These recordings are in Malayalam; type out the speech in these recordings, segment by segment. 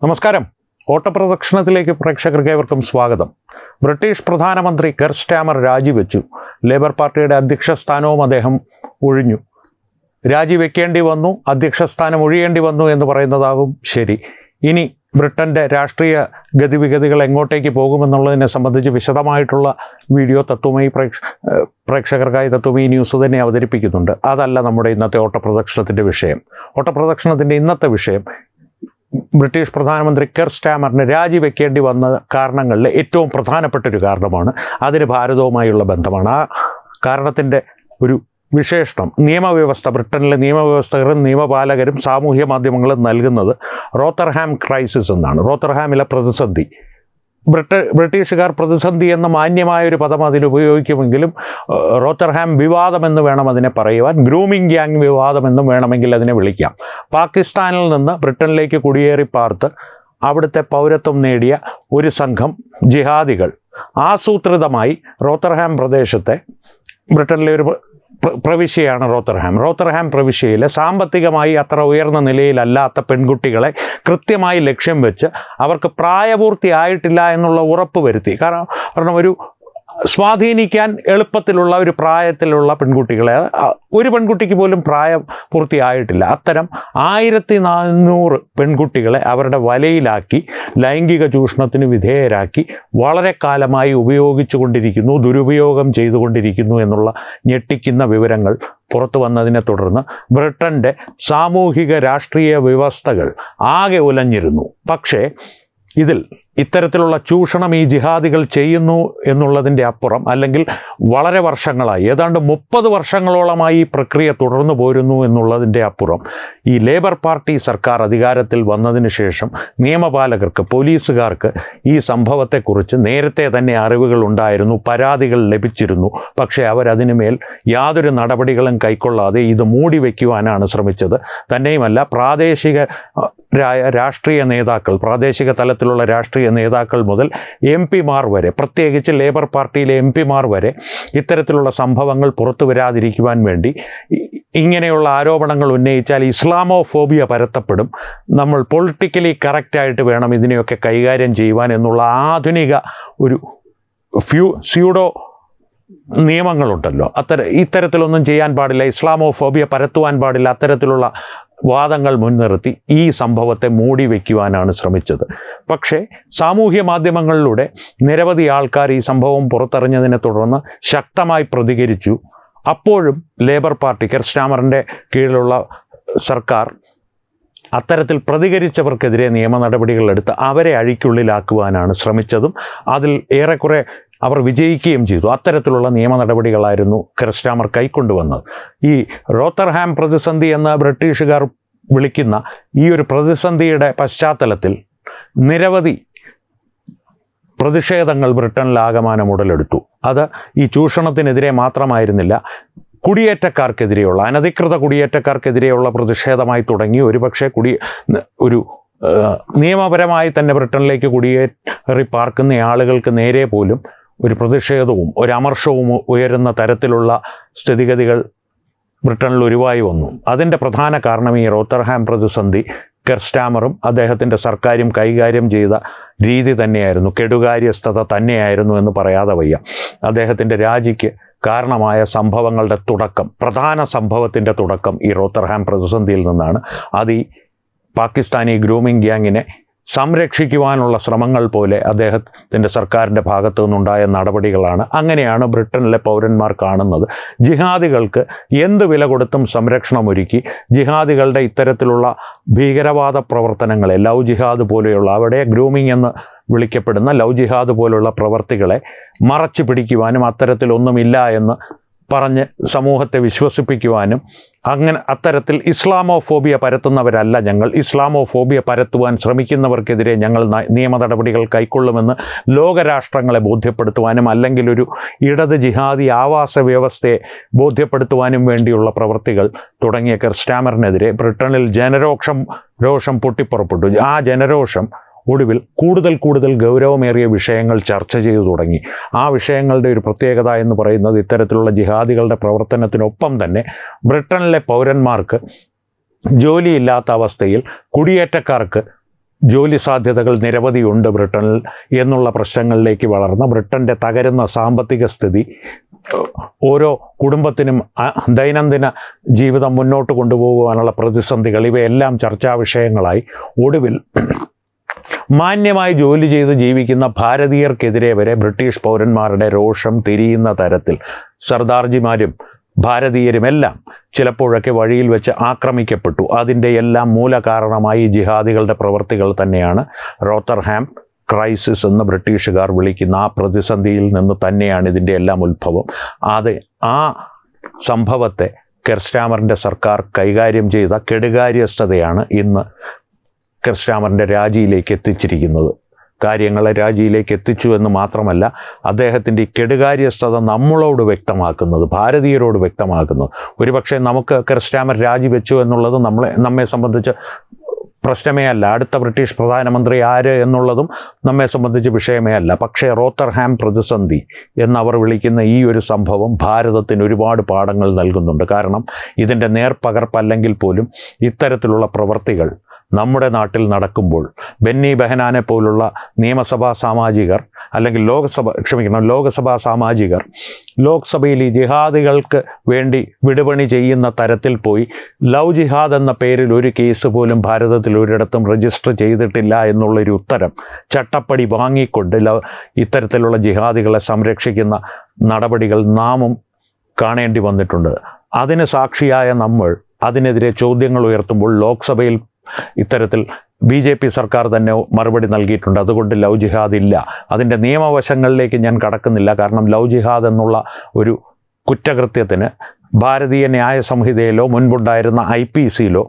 നമസ്കാരം. ഓട്ടപ്രദക്ഷിണത്തിലേക്ക് പ്രേക്ഷകർക്ക് ഏവർക്കും സ്വാഗതം. ബ്രിട്ടീഷ് പ്രധാനമന്ത്രി കെർ സ്റ്റാമർ രാജിവെച്ചു. ലേബർ പാർട്ടിയുടെ അധ്യക്ഷ സ്ഥാനവും അദ്ദേഹം ഒഴിഞ്ഞു. രാജിവെക്കേണ്ടി വന്നു, അധ്യക്ഷ സ്ഥാനം ഒഴിയേണ്ടി വന്നു എന്ന് പറയുന്നതാകും ശരി. ഇനി ബ്രിട്ടൻ്റെ രാഷ്ട്രീയ ഗതിവിഗതികൾ എങ്ങോട്ടേക്ക് പോകുമെന്നുള്ളതിനെ സംബന്ധിച്ച് വിശദമായിട്ടുള്ള വീഡിയോ തത്വമയി പ്രേക്ഷകർക്കായി തത്വമയി ന്യൂസ് തന്നെ അവതരിപ്പിക്കുന്നുണ്ട്. അതല്ല നമ്മുടെ ഇന്നത്തെ ഓട്ടപ്രദക്ഷിണത്തിൻ്റെ വിഷയം. ഓട്ടപ്രദക്ഷിണത്തിൻ്റെ ഇന്നത്തെ വിഷയം ബ്രിട്ടീഷ് പ്രധാനമന്ത്രി കെർ സ്റ്റാമറിന് രാജിവെക്കേണ്ടി വന്ന കാരണങ്ങളിൽ ഏറ്റവും പ്രധാനപ്പെട്ട ഒരു കാരണമാണ്. അതിന് ഭാരതവുമായുള്ള ബന്ധമാണ്. ആ കാരണത്തിൻ്റെ ഒരു വിശേഷണം നിയമവ്യവസ്ഥ, ബ്രിട്ടനിലെ നിയമവ്യവസ്ഥകരും നിയമപാലകരും സാമൂഹ്യ മാധ്യമങ്ങളും നൽകുന്നത് റോത്തർഹാം ക്രൈസിസ് എന്നാണ്. റോത്തർഹാമിലെ പ്രതിസന്ധി. ബ്രിട്ടീഷുകാർ പ്രതിസന്ധി എന്ന മാന്യമായൊരു പദം അതിൽ ഉപയോഗിക്കുമെങ്കിലും റോത്തർഹാം വിവാദമെന്ന് വേണം അതിനെ പറയുവാൻ. ഗ്രൂമിംഗ് ഗ്യാങ് വിവാദമെന്നും വേണമെങ്കിൽ അതിനെ വിളിക്കാം. പാകിസ്ഥാനിൽ നിന്ന് ബ്രിട്ടനിലേക്ക് കുടിയേറി പാർത്ത് അവിടുത്തെ പൗരത്വം നേടിയ ഒരു സംഘം ജിഹാദികൾ ആസൂത്രിതമായി റോത്തർഹാം പ്രദേശത്തെ, ബ്രിട്ടനിലെ ഒരു പ്രവിശ്യയാണ് റോത്തർഹാം പ്രവിശ്യയിലെ സാമ്പത്തികമായി അത്ര ഉയർന്ന നിലയിലല്ലാത്ത പെൺകുട്ടികളെ കൃത്യമായി ലക്ഷ്യം വെച്ച് അവർക്ക് പ്രായപൂർത്തിയായിട്ടില്ല എന്നുള്ള ഉറപ്പ് വരുത്തി. കാരണം ഒരു സ്വാധീനിക്കാൻ എളുപ്പത്തിലുള്ള ഒരു പ്രായത്തിലുള്ള പെൺകുട്ടികളെ, ഒരു പെൺകുട്ടിക്ക് പോലും പ്രായപൂർത്തിയായിട്ടില്ല, അത്തരം 1400 പെൺകുട്ടികളെ അവരുടെ വലയിലാക്കി ലൈംഗിക ചൂഷണത്തിന് വിധേയരാക്കി വളരെ കാലമായി ഉപയോഗിച്ചു കൊണ്ടിരിക്കുന്നു, ദുരുപയോഗം ചെയ്തുകൊണ്ടിരിക്കുന്നു എന്നുള്ള ഞെട്ടിക്കുന്ന വിവരങ്ങൾ പുറത്തു വന്നതിനെ തുടർന്ന് ബ്രിട്ടൻ്റെ സാമൂഹിക രാഷ്ട്രീയ വ്യവസ്ഥകൾ ആകെ ഉലഞ്ഞിരുന്നു. പക്ഷേ ഇത്തരത്തിലുള്ള ചൂഷണം ഈ ജിഹാദികൾ ചെയ്യുന്നു എന്നുള്ളതിൻ്റെ അപ്പുറം, അല്ലെങ്കിൽ വളരെ വർഷങ്ങളായി, ഏതാണ്ട് 30 വർഷങ്ങളോളമായി ഈ പ്രക്രിയ തുടർന്നു പോരുന്നു എന്നുള്ളതിൻ്റെ അപ്പുറം, ഈ ലേബർ പാർട്ടി സർക്കാർ അധികാരത്തിൽ വന്നതിന് ശേഷം നിയമപാലകർക്ക്, പോലീസുകാർക്ക് ഈ സംഭവത്തെക്കുറിച്ച് നേരത്തെ തന്നെ അറിവുകൾ ഉണ്ടായിരുന്നു, പരാതികൾ ലഭിച്ചിരുന്നു. പക്ഷേ അവരതിനുമേൽ യാതൊരു നടപടികളും കൈക്കൊള്ളാതെ ഇത് മൂടി വയ്ക്കുവാനാണ് ശ്രമിച്ചത്. തന്നെയുമല്ല, രാഷ്ട്രീയ നേതാക്കൾ, പ്രാദേശിക തലത്തിലുള്ള രാഷ്ട്രീയ നേതാക്കൾ മുതൽ MP-മാർ വരെ, പ്രത്യേകിച്ച് ലേബർ പാർട്ടിയിലെ MP-മാർ വരെ ഇത്തരത്തിലുള്ള സംഭവങ്ങൾ പുറത്തു വരാതിരിക്കുവാൻ വേണ്ടി ഇങ്ങനെയുള്ള ആരോപണങ്ങൾ ഉന്നയിച്ചാൽ ഇസ്ലാമോഫോബിയ പരത്തപ്പെടും, നമ്മൾ പൊളിറ്റിക്കലി കറക്റ്റായിട്ട് വേണം ഇതിനെയൊക്കെ കൈകാര്യം ചെയ്യുവാൻ എന്നുള്ള ആധുനിക ഒരു സ്യൂഡോ നിയമങ്ങളുണ്ടല്ലോ. ഇത്തരത്തിലൊന്നും ചെയ്യാൻ പാടില്ല, ഇസ്ലാമോഫോബിയ പരത്തുവാൻ പാടില്ല, അത്തരത്തിലുള്ള വാദങ്ങൾ മുൻനിർത്തി ഈ സംഭവത്തെ മൂടി വയ്ക്കുവാനാണ് ശ്രമിച്ചത്. പക്ഷേ സാമൂഹ്യ മാധ്യമങ്ങളിലൂടെ നിരവധി ആൾക്കാർ ഈ സംഭവം പുറത്തറിഞ്ഞതിനെ തുടർന്ന് ശക്തമായി പ്രതികരിച്ചു. അപ്പോഴും ലേബർ പാർട്ടി, കെർ സ്റ്റാമറിൻ്റെ കീഴിലുള്ള സർക്കാർ അത്തരത്തിൽ പ്രതികരിച്ചവർക്കെതിരെ നിയമ നടപടികളെടുത്ത് അവരെ അഴിക്കുള്ളിലാക്കുവാനാണ് ശ്രമിച്ചതും അതിൽ ഏറെക്കുറെ അവർ വിജയിക്കുകയും ചെയ്തു. അത്തരത്തിലുള്ള നിയമ നടപടികളായിരുന്നു കെർ സ്റ്റാമർ കൈക്കൊണ്ടുവന്നത്. ഈ റോത്തർഹാം പ്രതിസന്ധി എന്ന ബ്രിട്ടീഷുകാർ വിളിക്കുന്ന ഈ ഒരു പ്രതിസന്ധിയുടെ പശ്ചാത്തലത്തിൽ നിരവധി പ്രതിഷേധങ്ങൾ ബ്രിട്ടനിലാകമാനം ഉടലെടുത്തു. അത് ഈ ചൂഷണത്തിനെതിരെ മാത്രമായിരുന്നില്ല, കുടിയേറ്റക്കാർക്കെതിരെയുള്ള, അനധികൃത കുടിയേറ്റക്കാർക്കെതിരെയുള്ള പ്രതിഷേധമായി തുടങ്ങി. ഒരുപക്ഷെ നിയമപരമായി തന്നെ ബ്രിട്ടനിലേക്ക് കുടിയേറി പാർക്കുന്ന ആളുകൾക്ക് നേരെ പോലും ഒരു പ്രതിഷേധവും ഒരു അമർഷവും ഉയരുന്ന തരത്തിലുള്ള സ്ഥിതിഗതികൾ ബ്രിട്ടനിൽ ഉരുവായി വന്നു. അതിൻ്റെ പ്രധാന കാരണം ഈ റോത്തർഹാം പ്രതിസന്ധി കെർ സ്റ്റാമറും അദ്ദേഹത്തിൻ്റെ സർക്കാരും കൈകാര്യം ചെയ്ത രീതി തന്നെയായിരുന്നു, കെടുകാര്യസ്ഥത തന്നെയായിരുന്നു എന്ന് പറയാതെ വയ്യ. അദ്ദേഹത്തിൻ്റെ രാജിക്ക് കാരണമായ സംഭവങ്ങളുടെ തുടക്കം, പ്രധാന സംഭവത്തിൻ്റെ തുടക്കം ഈ റോത്തർഹാം പ്രതിസന്ധിയിൽ നിന്നാണ്. അത് ഈ പാകിസ്ഥാനി ഗ്രൂമിംഗ് ഗ്യാങ്ങിനെ സംരക്ഷിക്കുവാനുള്ള ശ്രമങ്ങൾ പോലെ അദ്ദേഹത്തിൻ്റെ സർക്കാരിൻ്റെ ഭാഗത്തു നിന്നുണ്ടായ നടപടികളാണ്. അങ്ങനെയാണ് ബ്രിട്ടനിലെ പൗരന്മാർ കാണുന്നത്. ജിഹാദികൾക്ക് എന്ത് വില കൊടുത്തും സംരക്ഷണമൊരുക്കി ജിഹാദികളുടെ ഇത്തരത്തിലുള്ള ഭീകരവാദ പ്രവർത്തനങ്ങളെ, ലവ് ജിഹാദ് പോലെയുള്ള, അവിടെ ഗ്രൂമിംഗ് എന്ന് വിളിക്കപ്പെടുന്ന ലവ് ജിഹാദ് പോലുള്ള പ്രവർത്തികളെ മറച്ചു പിടിക്കുവാനും അത്തരത്തിലൊന്നുമില്ല എന്ന് പറഞ്ഞ് സമൂഹത്തെ വിശ്വസിപ്പിക്കുവാനും, അത്തരത്തിൽ ഇസ്ലാമോഫോബിയ പരത്തുന്നവരല്ല ഞങ്ങൾ, ഇസ്ലാമോഫോബിയ പരത്തുവാൻ ശ്രമിക്കുന്നവർക്കെതിരെ ഞങ്ങൾ നിയമ നടപടികൾ കൈക്കൊള്ളുമെന്ന് ലോകരാഷ്ട്രങ്ങളെ ബോധ്യപ്പെടുത്തുവാനും, അല്ലെങ്കിൽ ഒരു ഇടത് ജിഹാദി ആവാസ വ്യവസ്ഥയെ ബോധ്യപ്പെടുത്തുവാനും വേണ്ടിയുള്ള പ്രവൃത്തികൾ തുടങ്ങിയ കെർ സ്റ്റാമറിനെതിരെ ബ്രിട്ടനിൽ ജനരോഷം പൊട്ടിപ്പുറപ്പെട്ടു. ആ ജനരോഷം ഒടുവിൽ കൂടുതൽ ഗൗരവമേറിയ വിഷയങ്ങൾ ചർച്ച ചെയ്തു തുടങ്ങി. ആ വിഷയങ്ങളുടെ ഒരു പ്രത്യേകത എന്ന് പറയുന്നത് ഇത്തരത്തിലുള്ള ജിഹാദികളുടെ പ്രവർത്തനത്തിനൊപ്പം തന്നെ ബ്രിട്ടനിലെ പൗരന്മാർക്ക് ജോലിയില്ലാത്ത അവസ്ഥയിൽ കുടിയേറ്റക്കാർക്ക് ജോലി സാധ്യതകൾ നിരവധിയുണ്ട് ബ്രിട്ടനിൽ എന്നുള്ള പ്രശ്നങ്ങളിലേക്ക് വളർന്ന ബ്രിട്ടൻ്റെ തകരുന്ന സാമ്പത്തിക സ്ഥിതി, ഓരോ കുടുംബത്തിനും ദൈനംദിന ജീവിതം മുന്നോട്ട് കൊണ്ടുപോകുവാനുള്ള പ്രതിസന്ധികൾ, ഇവയെല്ലാം ചർച്ചാ വിഷയങ്ങളായി. ഒടുവിൽ മാന്യമായി ജോലി ചെയ്ത് ജീവിക്കുന്ന ഭാരതീയർക്കെതിരെ വരെ ബ്രിട്ടീഷ് പൗരന്മാരുടെ രോഷം തിരിയുന്ന തരത്തിൽ സർദാർജിമാരും ഭാരതീയരുമെല്ലാം ചിലപ്പോഴൊക്കെ വഴിയിൽ വെച്ച് ആക്രമിക്കപ്പെട്ടു. അതിൻ്റെ എല്ലാം മൂലകാരണമായി ജിഹാദികളുടെ പ്രവൃത്തികൾ തന്നെയാണ്. റോത്തർഹാം ക്രൈസിസ് എന്ന് ബ്രിട്ടീഷുകാർ വിളിക്കുന്ന ആ പ്രതിസന്ധിയിൽ നിന്ന് തന്നെയാണ് ഇതിൻ്റെ എല്ലാം ഉത്ഭവം. ആ സംഭവത്തെ കെയർ സ്റ്റാമറിൻ്റെ സർക്കാർ കൈകാര്യം ചെയ്ത കെടുകാര്യസ്ഥതയാണ് ഇന്ന് കെയർ സ്റ്റാമറിൻ്റെ രാജിയിലേക്ക് എത്തിച്ചിരിക്കുന്നത്. കാര്യങ്ങളെ രാജിയിലേക്ക് എത്തിച്ചു എന്ന് മാത്രമല്ല, അദ്ദേഹത്തിൻ്റെ ഈ കെടുകാര്യസ്ഥത നമ്മളോട് വ്യക്തമാക്കുന്നത്, ഭാരതീയരോട് വ്യക്തമാക്കുന്നത്. ഒരുപക്ഷെ നമുക്ക് കെയർ സ്റ്റാമർ രാജിവെച്ചു എന്നുള്ളത് നമ്മെ സംബന്ധിച്ച് പ്രശ്നമേ അല്ല, അടുത്ത ബ്രിട്ടീഷ് പ്രധാനമന്ത്രി ആര് എന്നുള്ളതും നമ്മെ സംബന്ധിച്ച് വിഷയമേ അല്ല. പക്ഷേ റോത്തർഹാം പ്രതിസന്ധി എന്നവർ വിളിക്കുന്ന ഈ ഒരു സംഭവം ഭാരതത്തിന് ഒരുപാട് പാഠങ്ങൾ നൽകുന്നുണ്ട്. കാരണം ഇതിൻ്റെ നേർപകർപ്പല്ലെങ്കിൽ പോലും ഇത്തരത്തിലുള്ള പ്രവൃത്തികൾ നമ്മുടെ നാട്ടിൽ നടക്കുമ്പോൾ ബെന്നി ബെഹനാനെ പോലുള്ള നിയമസഭാ സാമാജികർ അല്ലെങ്കിൽ ലോകസഭാ സാമാജികർ ലോക്സഭയിൽ ഈ ജിഹാദികൾക്ക് വേണ്ടി വിടുപണി ചെയ്യുന്ന തരത്തിൽ പോയി ലവ് ജിഹാദ് എന്ന പേരിൽ ഒരു കേസ് പോലും ഭാരതത്തിൽ ഒരിടത്തും രജിസ്റ്റർ ചെയ്തിട്ടില്ല എന്നുള്ളൊരു ഉത്തരം ചട്ടപ്പടി വാങ്ങിക്കൊണ്ട് ഇത്തരത്തിലുള്ള ജിഹാദികളെ സംരക്ഷിക്കുന്ന നടപടികൾ നാമും കാണേണ്ടി വന്നിട്ടുണ്ട്. അതിന് സാക്ഷിയായ നമ്മൾ അതിനെതിരെ ചോദ്യങ്ങൾ ഉയർത്തുമ്പോൾ ലോക്സഭയിൽ ഇത്തരത്തിൽ BJP സർക്കാർ തന്നെ മറുപടി നൽകിയിട്ടുണ്ട്. അതുകൊണ്ട് ലവ് ജിഹാദ് ഇല്ല. അതിൻ്റെ നിയമവശങ്ങളിലേക്ക് ഞാൻ കടക്കുന്നില്ല. കാരണം ലവ് ജിഹാദ് എന്നുള്ള ഒരു കുറ്റകൃത്യത്തിന് ഭാരതീയ ന്യായ സംഹിതയിലോ മുൻപുണ്ടായിരുന്ന IPCയിലോ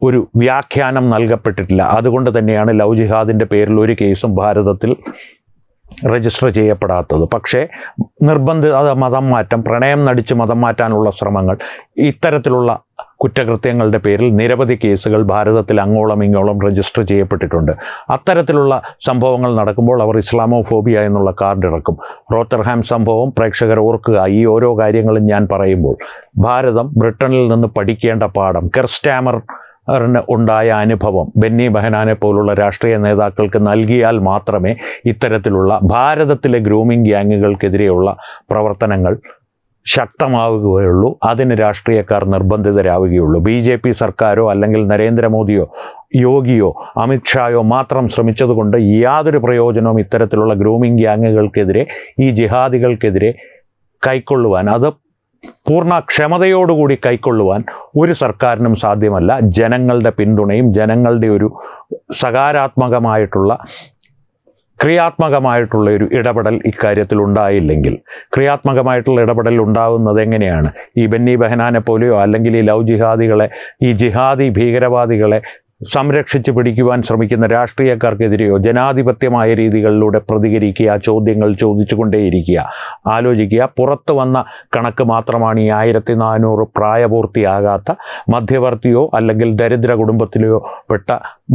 ഒരു വ്യാഖ്യാനം നൽകപ്പെട്ടിട്ടില്ല. അതുകൊണ്ട് തന്നെയാണ് ലവ് ജിഹാദിൻ്റെ പേരിൽ ഒരു കേസും ഭാരതത്തിൽ രജിസ്റ്റർ ചെയ്യപ്പെടാത്തത്. പക്ഷേ നിർബന്ധിത മതം മാറ്റം, പ്രണയം നടിച്ച് മതം മാറ്റാനുള്ള ശ്രമങ്ങൾ, ഇത്തരത്തിലുള്ള കുറ്റകൃത്യങ്ങളുടെ പേരിൽ നിരവധി കേസുകൾ ഭാരതത്തിൽ അങ്ങോളം ഇങ്ങോളം രജിസ്റ്റർ ചെയ്യപ്പെട്ടിട്ടുണ്ട്. അത്തരത്തിലുള്ള സംഭവങ്ങൾ നടക്കുമ്പോൾ അവർ ഇസ്ലാമോഫോബിയ എന്നുള്ള കാർഡ് ഇറക്കും. റോത്തർഹാം സംഭവം പ്രേക്ഷകർ ഓർക്കുക. ഈ ഓരോ കാര്യങ്ങളും ഞാൻ പറയുമ്പോൾ ഭാരതം ബ്രിട്ടനിൽ നിന്ന് പഠിക്കേണ്ട പാഠം, കെയർ സ്റ്റാമറിന് ഉണ്ടായ അനുഭവം ബെന്നി ബെഹനാനെ പോലുള്ള രാഷ്ട്രീയ നേതാക്കൾക്ക് നൽകിയാൽ മാത്രമേ ഇത്തരത്തിലുള്ള ഭാരതത്തിലെ ഗ്രൂമിംഗ് ഗ്യാങ്ങുകൾക്കെതിരെയുള്ള പ്രവർത്തനങ്ങൾ ശക്തമാവുകയുള്ളൂ. അതിന് രാഷ്ട്രീയക്കാർ നിർബന്ധിതരാവുകയുള്ളൂ. BJP സർക്കാരോ അല്ലെങ്കിൽ നരേന്ദ്രമോദിയോ യോഗിയോ അമിത്ഷായോ മാത്രം ശ്രമിച്ചതുകൊണ്ട് യാതൊരു പ്രയോജനവും ഇത്തരത്തിലുള്ള ഗ്രൂമിംഗ് ഗ്യാങ്ങുകൾക്കെതിരെ, ഈ ജിഹാദികൾക്കെതിരെ കൈക്കൊള്ളുവാൻ, അത് പൂർണ്ണ ക്ഷമതയോടുകൂടി കൈക്കൊള്ളുവാൻ ഒരു സർക്കാരിനും സാധ്യമല്ല. ജനങ്ങളുടെ പിന്തുണയും ജനങ്ങളുടെ ഒരു സകാരാത്മകമായിട്ടുള്ള ക്രിയാത്മകമായിട്ടുള്ള ഒരു ഇടപെടൽ ഇക്കാര്യത്തിൽ ഉണ്ടായില്ലെങ്കിൽ, ക്രിയാത്മകമായിട്ടുള്ള ഇടപെടൽ ഉണ്ടാകുന്നത് എങ്ങനെയാണ്? ഈ ബെന്നി ബെഹനാനെ പോലെയോ അല്ലെങ്കിൽ ഈ ലവ് ജിഹാദികളെ, ഈ ജിഹാദി ഭീകരവാദികളെ സംരക്ഷിച്ച് പിടിക്കുവാൻ ശ്രമിക്കുന്ന രാഷ്ട്രീയക്കാർക്കെതിരെയോ ജനാധിപത്യമായ രീതികളിലൂടെ പ്രതികരിക്കുക, ചോദ്യങ്ങൾ ചോദിച്ചുകൊണ്ടേയിരിക്കുക. ആലോചിക്കുക, പുറത്തു വന്ന കണക്ക് മാത്രമാണ് ഈ 1400 പ്രായപൂർത്തിയാകാത്ത മധ്യവർത്തിയോ അല്ലെങ്കിൽ ദരിദ്ര കുടുംബത്തിലെയോ പെട്ട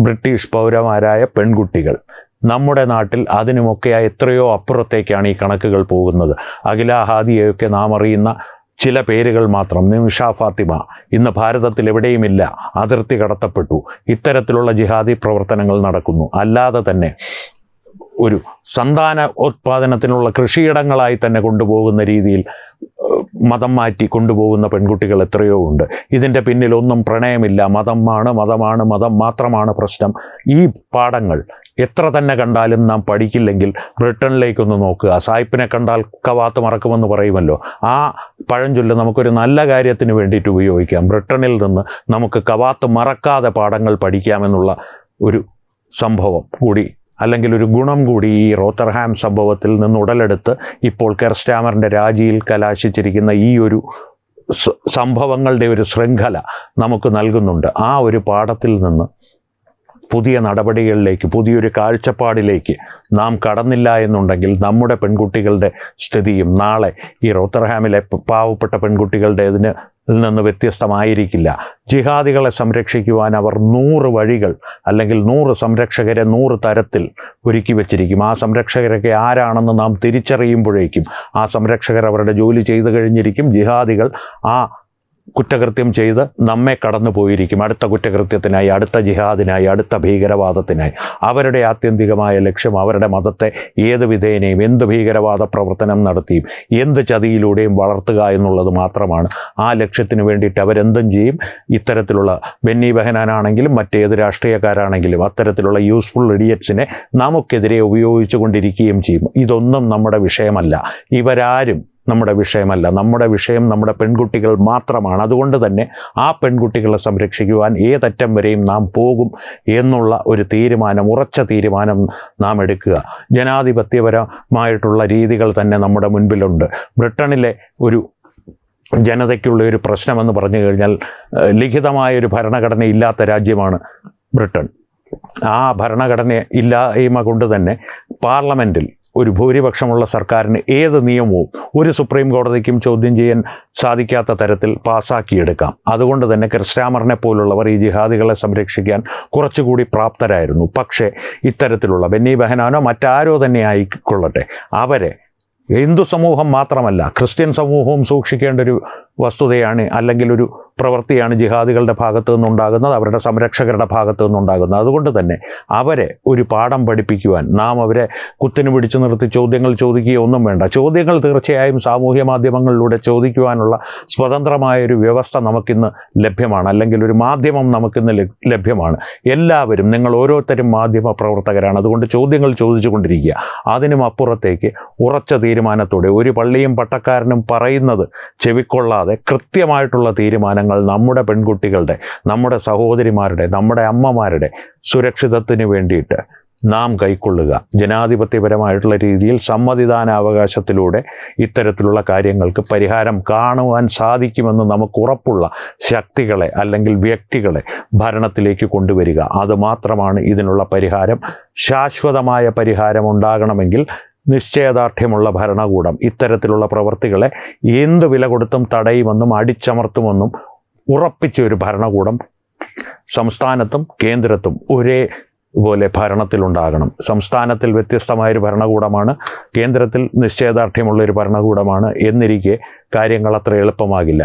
ബ്രിട്ടീഷ് പൗരന്മാരായ പെൺകുട്ടികൾ. നമ്മുടെ നാട്ടിൽ അതിനുമൊക്കെ എത്രയോ അപ്പുറത്തേക്കാണ് ഈ കണക്കുകൾ പോകുന്നത്. അഖില ഹാദിയെയൊക്കെ നാം അറിയുന്ന ചില പേരുകൾ മാത്രം, നിമിഷ ഫാത്തിമ ഇന്ന് ഭാരതത്തിൽ എവിടെയുമില്ല, അതിർത്തി കടത്തപ്പെട്ടു. ഇത്തരത്തിലുള്ള ജിഹാദി പ്രവർത്തനങ്ങൾ നടക്കുന്നു. അല്ലാതെ തന്നെ ഒരു സന്താന ഉത്പാദനത്തിനുള്ള കൃഷിയിടങ്ങളായി തന്നെ കൊണ്ടുപോകുന്ന രീതിയിൽ മതം മാറ്റി കൊണ്ടുപോകുന്ന പെൺകുട്ടികൾ എത്രയോ ഉണ്ട്. ഇതിൻ്റെ പിന്നിലൊന്നും പ്രണയമില്ല, മതം മാത്രമാണ് പ്രശ്നം. ഈ പാഠങ്ങൾ എത്ര തന്നെ കണ്ടാലും നാം പഠിക്കില്ലെങ്കിൽ ബ്രിട്ടനിലേക്കൊന്ന് നോക്കുക. സായിപ്പിനെ കണ്ടാൽ കവാത്ത് മറക്കുമെന്ന് പറയുമല്ലോ, ആ പഴഞ്ചൊല്ല് നമുക്കൊരു നല്ല കാര്യത്തിന് വേണ്ടിയിട്ട് ഉപയോഗിക്കാം. ബ്രിട്ടനിൽ നിന്ന് നമുക്ക് കവാത്ത് മറക്കാതെ പാഠങ്ങൾ പഠിക്കാമെന്നുള്ള ഒരു സംഭവം കൂടി, അല്ലെങ്കിൽ ഒരു ഗുണം കൂടി ഈ റോത്തർഹാം സംഭവത്തിൽ നിന്ന് ഉടലെടുത്ത് ഇപ്പോൾ കെയർ സ്റ്റാമറിൻ്റെ രാജിയിൽ കലാശിച്ചിരിക്കുന്ന ഈ ഒരു സംഭവങ്ങളുടെ ഒരു ശൃംഖല നമുക്ക് നൽകുന്നുണ്ട്. ആ ഒരു പാഠത്തിൽ നിന്ന് പുതിയ നടപടികളിലേക്ക്, പുതിയൊരു കാഴ്ചപ്പാടിലേക്ക് നാം കടന്നില്ല എന്നുണ്ടെങ്കിൽ നമ്മുടെ പെൺകുട്ടികളുടെ സ്ഥിതിയും നാളെ ഈ റോത്തർഹാമിലെ പാവപ്പെട്ട പെൺകുട്ടികളുടേതിന് നിന്ന് വ്യത്യസ്തമായിരിക്കില്ല. ജിഹാദികളെ സംരക്ഷിക്കുവാൻ അവർ 100 വഴികൾ അല്ലെങ്കിൽ 100 സംരക്ഷകരെ 100 തരത്തിൽ ഒരുക്കി വച്ചിരിക്കും. ആ സംരക്ഷകരൊക്കെ ആരാണെന്ന് നാം തിരിച്ചറിയുമ്പോഴേക്കും ആ സംരക്ഷകർ അവരുടെ ജോലി ചെയ്തു കഴിഞ്ഞിരിക്കും. ജിഹാദികൾ ആ കുറ്റകൃത്യം ചെയ്ത് നമ്മെ കടന്നു പോയിരിക്കും അടുത്ത കുറ്റകൃത്യത്തിനായി, അടുത്ത ജിഹാദിനായി, അടുത്ത ഭീകരവാദത്തിനായി. അവരുടെ ആത്യന്തികമായ ലക്ഷ്യം അവരുടെ മതത്തെ ഏത് വിധേനയും എന്ത് ഭീകരവാദ പ്രവർത്തനം നടത്തിയും എന്ത് ചതിയിലൂടെയും വളർത്തുക എന്നുള്ളത് മാത്രമാണ്. ആ ലക്ഷ്യത്തിന് വേണ്ടിയിട്ട് അവരെന്തും ചെയ്യും. ഇത്തരത്തിലുള്ള ബെന്നി ബെഹനാനാണെങ്കിലും മറ്റേത് രാഷ്ട്രീയക്കാരാണെങ്കിലും അത്തരത്തിലുള്ള യൂസ്ഫുൾ ഇഡിയറ്റ്സിനെ നമുക്കെതിരെ ഉപയോഗിച്ചു കൊണ്ടിരിക്കുകയും ചെയ്യും. ഇതൊന്നും നമ്മുടെ വിഷയമല്ല. ഇവരാരും നമ്മുടെ വിഷയമല്ല. നമ്മുടെ വിഷയം നമ്മുടെ പെൺകുട്ടികൾ മാത്രമാണ്. അതുകൊണ്ട് തന്നെ ആ പെൺകുട്ടികളെ സംരക്ഷിക്കുവാൻ ഏതറ്റം വരെയും നാം പോകും എന്നുള്ള ഒരു തീരുമാനം, ഉറച്ച തീരുമാനം നാം എടുക്കുക. ജനാധിപത്യപരമായിട്ടുള്ള രീതികൾ തന്നെ നമ്മുടെ മുൻപിലുണ്ട്. ബ്രിട്ടനിലെ ഒരു ജനതയ്ക്കുള്ള ഒരു പ്രശ്നമെന്ന് പറഞ്ഞു കഴിഞ്ഞാൽ ലിഖിതമായൊരു ഭരണഘടന ഇല്ലാത്ത രാജ്യമാണ് ബ്രിട്ടൻ. ആ ഭരണഘടന ഇല്ലായ്മ കൊണ്ട് തന്നെ പാർലമെൻറ്റിൽ ഒരു ഭൂരിപക്ഷമുള്ള സർക്കാരിന് ഏത് നിയമവും ഒരു സുപ്രീം കോടതിക്കും ചോദ്യം ചെയ്യാൻ സാധിക്കാത്ത തരത്തിൽ പാസ്സാക്കിയെടുക്കാം. അതുകൊണ്ട് തന്നെ ക്രിസ്റ്റാമറിനെ പോലുള്ളവർ ഈ ജിഹാദികളെ സംരക്ഷിക്കാൻ കുറച്ചുകൂടി പ്രാപ്തരായിരുന്നു. പക്ഷേ ഇത്തരത്തിലുള്ള ബെന്നി ബെഹനാനോ മറ്റാരോ തന്നെ ആയിക്കൊള്ളട്ടെ, അവരെ ഹിന്ദു സമൂഹം മാത്രമല്ല ക്രിസ്ത്യൻ സമൂഹവും സൂക്ഷിക്കേണ്ട ഒരു വസ്തുതയാണ്, അല്ലെങ്കിൽ ഒരു പ്രവൃത്തിയാണ് ജിഹാദികളുടെ ഭാഗത്തു നിന്നുണ്ടാകുന്നത്, അവരുടെ സംരക്ഷകരുടെ ഭാഗത്തു നിന്നുണ്ടാകുന്നത്. അതുകൊണ്ട് തന്നെ അവരെ ഒരു പാഠം പഠിപ്പിക്കുവാൻ നാം അവരെ കുത്തിനു പിടിച്ചു നിർത്തി ചോദ്യങ്ങൾ ചോദിക്കുകയോ ഒന്നും വേണ്ട. ചോദ്യങ്ങൾ തീർച്ചയായും സാമൂഹ്യ മാധ്യമങ്ങളിലൂടെ ചോദിക്കുവാനുള്ള സ്വതന്ത്രമായൊരു വ്യവസ്ഥ നമുക്കിന്ന് ലഭ്യമാണ്, അല്ലെങ്കിൽ ഒരു മാധ്യമം നമുക്കിന്ന് ലഭ്യമാണ്. എല്ലാവരും, നിങ്ങൾ ഓരോരുത്തരും മാധ്യമ പ്രവർത്തകരാണ്. അതുകൊണ്ട് ചോദ്യങ്ങൾ ചോദിച്ചു കൊണ്ടിരിക്കുക. അതിനും അപ്പുറത്തേക്ക് ഉറച്ച തീരുമാനത്തോടെ ഒരു പള്ളിയും പട്ടക്കാരനും പറയുന്നത് ചെവിക്കൊള്ളാതെ കൃത്യമായിട്ടുള്ള തീരുമാനങ്ങൾ നമ്മുടെ പെൺകുട്ടികളുടെ, നമ്മുടെ സഹോദരിമാരുടെ, നമ്മുടെ അമ്മമാരുടെ സുരക്ഷിതത്തിന് വേണ്ടിയിട്ട് നാം കൈക്കൊള്ളുക. ജനാധിപത്യപരമായിട്ടുള്ള രീതിയിൽ സമ്മതിദാനാവകാശത്തിലൂടെ ഇത്തരത്തിലുള്ള കാര്യങ്ങൾക്ക് പരിഹാരം കാണുവാൻ സാധിക്കുമെന്ന് നമുക്ക് ഉറപ്പുള്ള ശക്തികളെ അല്ലെങ്കിൽ വ്യക്തികളെ ഭരണത്തിലേക്ക് കൊണ്ടുവരിക. അതുമാത്രമാണ് ഇതിനുള്ള പരിഹാരം. ശാശ്വതമായ പരിഹാരം ഉണ്ടാകണമെങ്കിൽ നിശ്ചയദാർഢ്യമുള്ള ഭരണകൂടം ഇത്തരത്തിലുള്ള പ്രവൃത്തികളെ എന്ത് വില കൊടുത്തും തടയുമെന്നും അടിച്ചമർത്തുമെന്നും ഉറപ്പിച്ച ഒരു ഭരണകൂടം സംസ്ഥാനത്തും കേന്ദ്രത്തും ഒരേപോലെ ഭരണത്തിലുണ്ടാകണം. സംസ്ഥാനത്തിൽ വ്യത്യസ്തമായൊരു ഭരണകൂടമാണ്, കേന്ദ്രത്തിൽ നിശ്ചയദാർഢ്യമുള്ളൊരു ഭരണകൂടമാണ്. എന്നിരിക്കെ കാര്യങ്ങൾ അത്ര എളുപ്പമാകില്ല.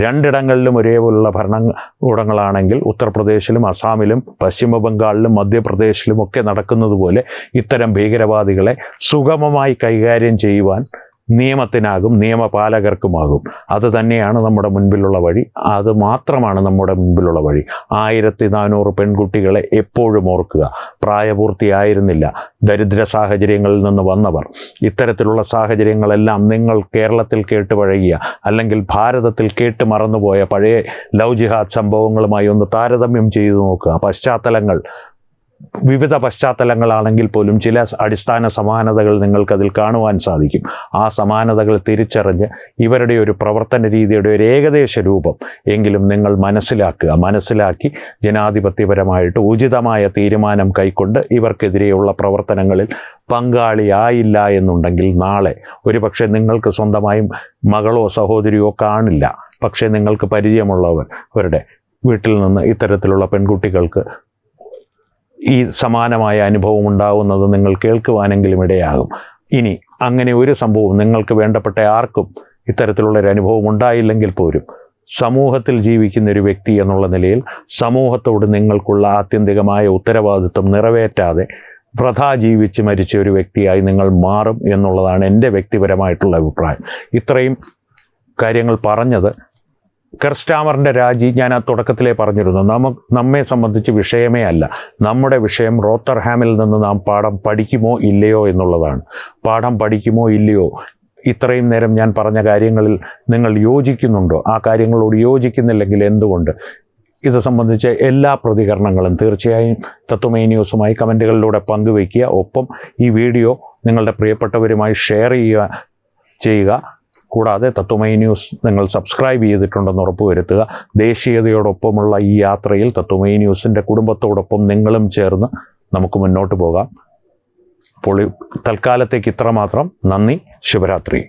രണ്ടിടങ്ങളിലും ഒരേപോലുള്ള ഭരണകൂടങ്ങളാണെങ്കിൽ ഉത്തർപ്രദേശിലും അസാമിലും പശ്ചിമ ബംഗാളിലും മധ്യപ്രദേശിലും ഒക്കെ നടക്കുന്നത് പോലെ ഇത്തരം ഭീകരവാദികളെ സുഗമമായി കൈകാര്യം ചെയ്യുവാൻ നിയമത്തിനാകും, നിയമപാലകർക്കുമാകും. അത് തന്നെയാണ് നമ്മുടെ മുൻപിലുള്ള വഴി. അത് മാത്രമാണ് നമ്മുടെ മുൻപിലുള്ള വഴി. 1400 പെൺകുട്ടികളെ എപ്പോഴും ഓർക്കുക. പ്രായപൂർത്തിയായിരുന്നില്ല, ദരിദ്ര സാഹചര്യങ്ങളിൽ നിന്ന് വന്നവർ. ഇത്തരത്തിലുള്ള സാഹചര്യങ്ങളെല്ലാം നിങ്ങൾ കേരളത്തിൽ കേട്ട് പഴകിയ, അല്ലെങ്കിൽ ഭാരതത്തിൽ കേട്ട് മറന്നുപോയ പഴയ ലവ് ജിഹാദ് സംഭവങ്ങളുമായി ഒന്ന് താരതമ്യം ചെയ്തു നോക്കുക. പശ്ചാത്തലങ്ങൾ, വിവിധ പശ്ചാത്തലങ്ങളാണെങ്കിൽ പോലും ചില അടിസ്ഥാന സമാനതകൾ നിങ്ങൾക്കതിൽ കാണുവാൻ സാധിക്കും. ആ സമാനതകൾ തിരിച്ചറിഞ്ഞ് ഇവരുടെ ഒരു പ്രവർത്തന രീതിയുടെ ഒരു ഏകദേശ രൂപം എങ്കിലും നിങ്ങൾ മനസ്സിലാക്കി ജനാധിപത്യപരമായിട്ട് ഉചിതമായ തീരുമാനം കൈക്കൊണ്ട് ഇവർക്കെതിരെയുള്ള പ്രവർത്തനങ്ങളിൽ പങ്കാളിയായില്ല എന്നുണ്ടെങ്കിൽ നാളെ ഒരുപക്ഷെ നിങ്ങൾക്ക് സ്വന്തമായും മകളോ സഹോദരിയോ കാണില്ല, പക്ഷേ നിങ്ങൾക്ക് പരിചയമുള്ളവരുടെ വീട്ടിൽ നിന്ന് ഇത്തരത്തിലുള്ള പെൺകുട്ടികൾക്ക് ഈ സമാനമായ അനുഭവം ഉണ്ടാകുന്നത് നിങ്ങൾ കേൾക്കുവാനെങ്കിലും ഇടയാകും. ഇനി അങ്ങനെ ഒരു സംഭവം നിങ്ങൾക്ക് വേണ്ടപ്പെട്ട ആർക്കും ഇത്തരത്തിലുള്ളൊരു അനുഭവം ഉണ്ടായില്ലെങ്കിൽ പോലും സമൂഹത്തിൽ ജീവിക്കുന്ന ഒരു വ്യക്തി എന്നുള്ള നിലയിൽ സമൂഹത്തോട് നിങ്ങൾക്കുള്ള ആത്യന്തികമായ ഉത്തരവാദിത്വം നിറവേറ്റാതെ വൃഥാ ജീവിച്ച് മരിച്ച ഒരു വ്യക്തിയായി നിങ്ങൾ മാറും എന്നുള്ളതാണ് എൻ്റെ വ്യക്തിപരമായിട്ടുള്ള അഭിപ്രായം. ഇത്രയും കാര്യങ്ങൾ പറഞ്ഞത് കെർസ്റ്റാമറിൻ്റെ രാജി ഞാൻ ആ തുടക്കത്തിലേ പറഞ്ഞിരുന്നു. നമ്മെ സംബന്ധിച്ച് വിഷയമേ അല്ല. നമ്മുടെ വിഷയം റോത്തർഹാമിൽ നിന്ന് നാം പാഠം പഠിക്കുമോ ഇല്ലയോ എന്നുള്ളതാണ്. പാഠം പഠിക്കുമോ ഇല്ലയോ, ഇത്രയും നേരം ഞാൻ പറഞ്ഞ കാര്യങ്ങളിൽ നിങ്ങൾ യോജിക്കുന്നുണ്ടോ? ആ കാര്യങ്ങളോട് യോജിക്കുന്നില്ലെങ്കിൽ എന്തുകൊണ്ട്? ഇത് സംബന്ധിച്ച എല്ലാ പ്രതികരണങ്ങളും തീർച്ചയായും തത്വമൈ ന്യൂസുമായി കമൻറ്റുകളിലൂടെ പങ്കുവയ്ക്കുക. ഒപ്പം ഈ വീഡിയോ നിങ്ങളുടെ പ്രിയപ്പെട്ടവരുമായി ഷെയർ ചെയ്യുക. കൂടാതെ തത്വമൈ ന്യൂസ് നിങ്ങൾ സബ്സ്ക്രൈബ് ചെയ്തിട്ടുണ്ടെന്ന് ഉറപ്പുവരുത്തുക. ദേശീയതയോടൊപ്പമുള്ള ഈ യാത്രയിൽ തത്വമൈ ന്യൂസിൻ്റെ കുടുംബത്തോടൊപ്പം നിങ്ങളും ചേർന്ന് നമുക്ക് മുന്നോട്ട് പോകാം. അപ്പോൾ തൽക്കാലത്തേക്ക് ഇത്രമാത്രം. നന്ദി. ശുഭരാത്രി.